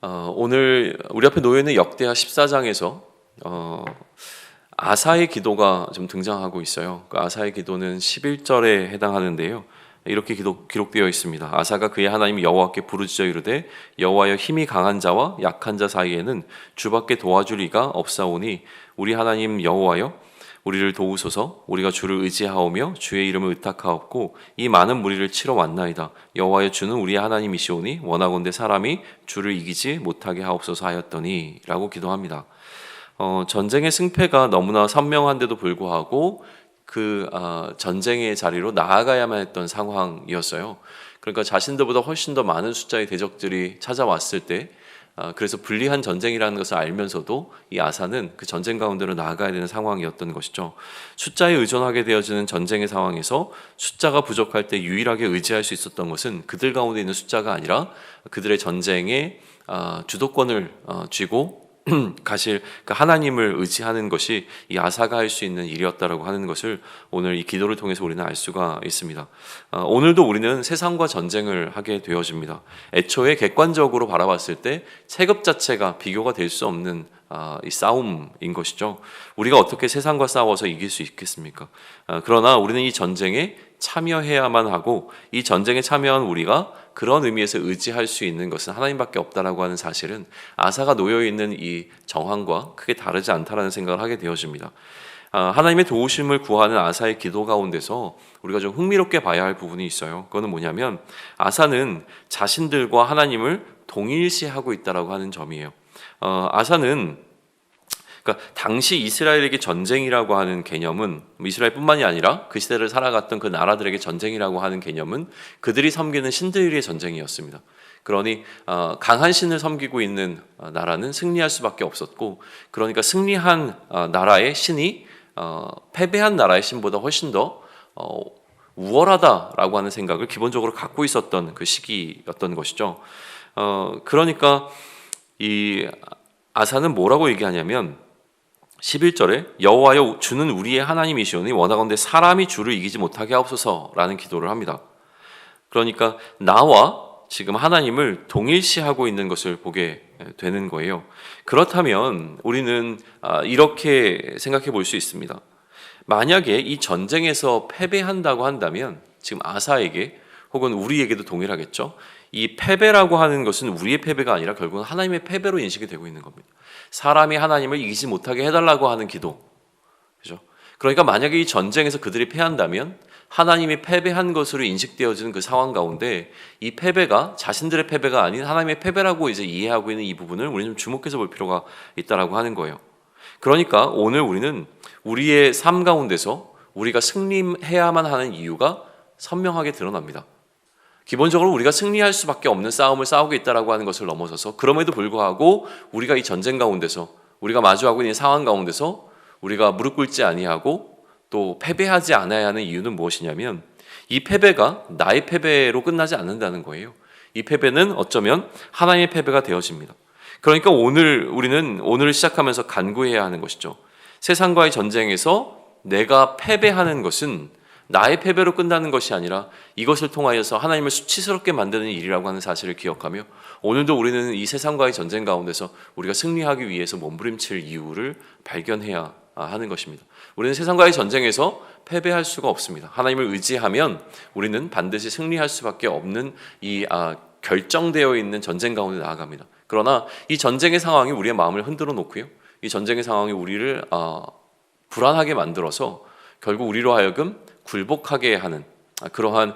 오늘 우리 앞에 놓여 있는 역대하 14장에서 아사의 기도가 좀 등장하고 있어요. 그 아사의 기도는 11절에 해당하는데요. 이렇게 기록되어 있습니다. 아사가 그의 하나님 여호와께 부르짖어 이르되 여호와여 힘이 강한 자와 약한 자 사이에는 주밖에 도와줄 이가 없사오니 우리 하나님 여호와여 우리를 도우소서. 우리가 주를 의지하오며 주의 이름을 의탁하옵고 이 많은 무리를 치러 왔나이다. 여호와여 주는 우리의 하나님이시오니 원하건대 사람이 주를 이기지 못하게 하옵소서 하였더니 라고 기도합니다. 전쟁의 승패가 너무나 선명한데도 불구하고 전쟁의 자리로 나아가야만 했던 상황이었어요. 그러니까 자신들보다 훨씬 더 많은 숫자의 대적들이 찾아왔을 때 그래서 불리한 전쟁이라는 것을 알면서도 이 아사는 그 전쟁 가운데로 나아가야 되는 상황이었던 것이죠. 숫자에 의존하게 되어지는 전쟁의 상황에서 숫자가 부족할 때 유일하게 의지할 수 있었던 것은 그들 가운데 있는 숫자가 아니라 그들의 전쟁의 주도권을 쥐고 가실 그 하나님을 의지하는 것이 이 아사가 할 수 있는 일이었다라고 하는 것을 오늘 이 기도를 통해서 우리는 알 수가 있습니다. 오늘도 우리는 세상과 전쟁을 하게 되어집니다. 애초에 객관적으로 바라봤을 때 체급 자체가 비교가 될 수 없는 이 싸움인 것이죠. 우리가 어떻게 세상과 싸워서 이길 수 있겠습니까? 그러나 우리는 이 전쟁에 참여해야만 하고 이 전쟁에 참여한 우리가 그런 의미에서 의지할 수 있는 것은 하나님밖에 없다라고 하는 사실은 아사가 놓여있는 이 정황과 크게 다르지 않다라는 생각을 하게 되어집니다. 하나님의 도우심을 구하는 아사의 기도 가운데서 우리가 좀 흥미롭게 봐야 할 부분이 있어요. 그거는 뭐냐면 아사는 자신들과 하나님을 동일시하고 있다라고 하는 점이에요. 아사는 그러니까 당시 이스라엘에게 전쟁이라고 하는 개념은 이스라엘뿐만이 아니라 그 시대를 살아갔던 그 나라들에게 전쟁이라고 하는 개념은 그들이 섬기는 신들의 전쟁이었습니다. 그러니 강한 신을 섬기고 있는 나라는 승리할 수밖에 없었고, 그러니까 승리한 나라의 신이 패배한 나라의 신보다 훨씬 더 우월하다라고 하는 생각을 기본적으로 갖고 있었던 그 시기였던 것이죠. 그러니까 이 아사는 뭐라고 얘기하냐면 11절에 여호와여 주는 우리의 하나님이시오니 원하건대 사람이 주를 이기지 못하게 하옵소서라는 기도를 합니다. 그러니까 나와 지금 하나님을 동일시하고 있는 것을 보게 되는 거예요. 그렇다면 우리는 이렇게 생각해 볼 수 있습니다. 만약에 이 전쟁에서 패배한다고 한다면 지금 아사에게 혹은 우리에게도 동일하겠죠. 이 패배라고 하는 것은 우리의 패배가 아니라 결국은 하나님의 패배로 인식이 되고 있는 겁니다. 사람이 하나님을 이기지 못하게 해달라고 하는 기도, 그죠? 그러니까 만약에 이 전쟁에서 그들이 패한다면 하나님이 패배한 것으로 인식되어지는 그 상황 가운데 이 패배가 자신들의 패배가 아닌 하나님의 패배라고 이제 이해하고 있는 이 부분을 우리는 좀 주목해서 볼 필요가 있다라고 하는 거예요. 그러니까 오늘 우리는 우리의 삶 가운데서 우리가 승리해야만 하는 이유가 선명하게 드러납니다. 기본적으로 우리가 승리할 수밖에 없는 싸움을 싸우고 있다라고 하는 것을 넘어서서 그럼에도 불구하고 우리가 이 전쟁 가운데서 우리가 마주하고 있는 상황 가운데서 우리가 무릎 꿇지 아니하고 또 패배하지 않아야 하는 이유는 무엇이냐면 이 패배가 나의 패배로 끝나지 않는다는 거예요. 이 패배는 어쩌면 하나님의 패배가 되어집니다. 그러니까 오늘을 시작하면서 간구해야 하는 것이죠. 세상과의 전쟁에서 내가 패배하는 것은 나의 패배로 끝나는 것이 아니라 이것을 통하여서 하나님을 수치스럽게 만드는 일이라고 하는 사실을 기억하며 오늘도 우리는 이 세상과의 전쟁 가운데서 우리가 승리하기 위해서 몸부림칠 이유를 발견해야 하는 것입니다. 우리는 세상과의 전쟁에서 패배할 수가 없습니다. 하나님을 의지하면 우리는 반드시 승리할 수밖에 없는 이 결정되어 있는 전쟁 가운데 나아갑니다. 그러나 이 전쟁의 상황이 우리의 마음을 흔들어 놓고요. 이 전쟁의 상황이 우리를 불안하게 만들어서 결국 우리로 하여금 굴복하게 하는 그러한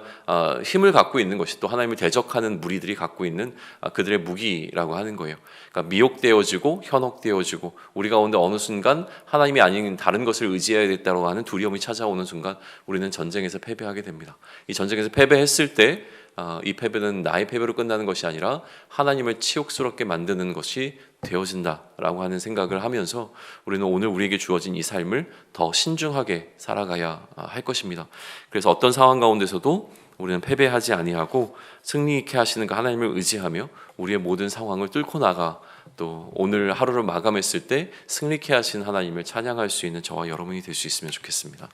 힘을 갖고 있는 것이 또 하나님을 대적하는 무리들이 갖고 있는 그들의 무기라고 하는 거예요. 그러니까 미혹되어지고 현혹되어지고 우리 가운데 어느 순간 하나님이 아닌 다른 것을 의지해야겠다고 하는 두려움이 찾아오는 순간 우리는 전쟁에서 패배하게 됩니다. 이 전쟁에서 패배했을 때 이 패배는 나의 패배로 끝나는 것이 아니라 하나님을 치욕스럽게 만드는 것이 되어진다라고 하는 생각을 하면서 우리는 오늘 우리에게 주어진 이 삶을 더 신중하게 살아가야 할 것입니다. 그래서 어떤 상황 가운데서도 우리는 패배하지 아니하고 승리 있게 하시는 그 하나님을 의지하며 우리의 모든 상황을 뚫고 나가 또 오늘 하루를 마감했을 때 승리케 하신 하나님을 찬양할 수 있는 저와 여러분이 될 수 있으면 좋겠습니다.